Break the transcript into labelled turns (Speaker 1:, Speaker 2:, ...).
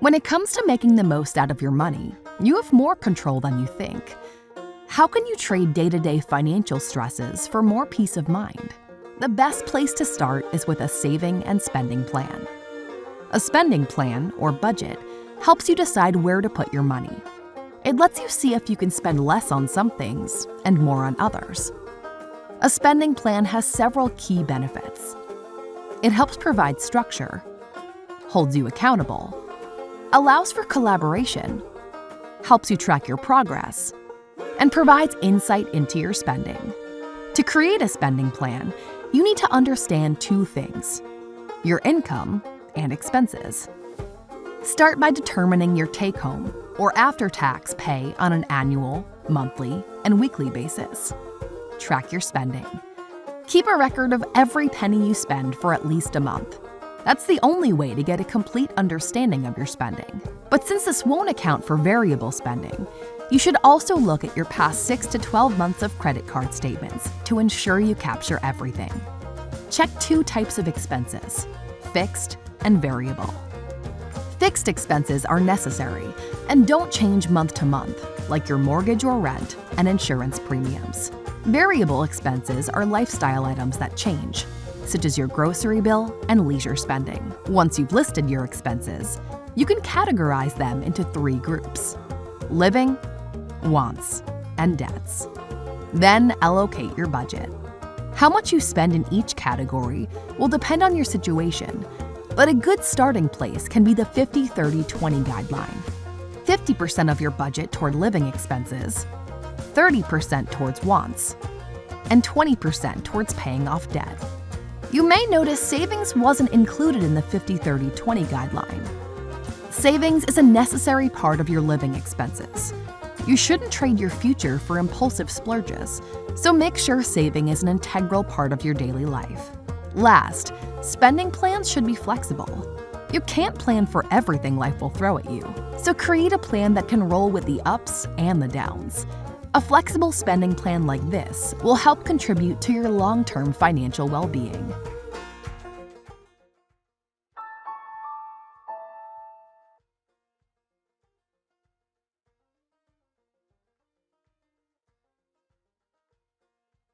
Speaker 1: When it comes to making the most out of your money, you have more control than you think. How can you trade day-to-day financial stresses for more peace of mind? The best place to start is with a saving and spending plan. A spending plan, or budget, helps you decide where to put your money. It lets you see if you can spend less on some things and more on others. A spending plan has several key benefits. It helps provide structure, holds you accountable, allows for collaboration, helps you track your progress, and provides insight into your spending. To create a spending plan, you need to understand two things: your income and expenses. Start by determining your take-home or after-tax pay on an annual, monthly, and weekly basis. Track your spending. Keep a record of every penny you spend for at least a month. That's the only way to get a complete understanding of your spending. But since this won't account for variable spending, you should also look at your past 6 to 12 months of credit card statements to ensure you capture everything. Check two types of expenses: fixed and variable. Fixed expenses are necessary and don't change month to month, like your mortgage or rent and insurance premiums. Variable expenses are lifestyle items that change, such as your grocery bill and leisure spending. Once you've listed your expenses, you can categorize them into 3 groups: living, wants, and debts. Then allocate your budget. How much you spend in each category will depend on your situation, but a good starting place can be the 50-30-20 guideline. 50% of your budget toward living expenses, 30% towards wants, and 20% towards paying off debt. You may notice savings wasn't included in the 50-30-20 guideline. Savings is a necessary part of your living expenses. You shouldn't trade your future for impulsive splurges, so make sure saving is an integral part of your daily life. Last, spending plans should be flexible. You can't plan for everything life will throw at you, so create a plan that can roll with the ups and the downs. A flexible spending plan like this will help contribute to your long-term financial well-being.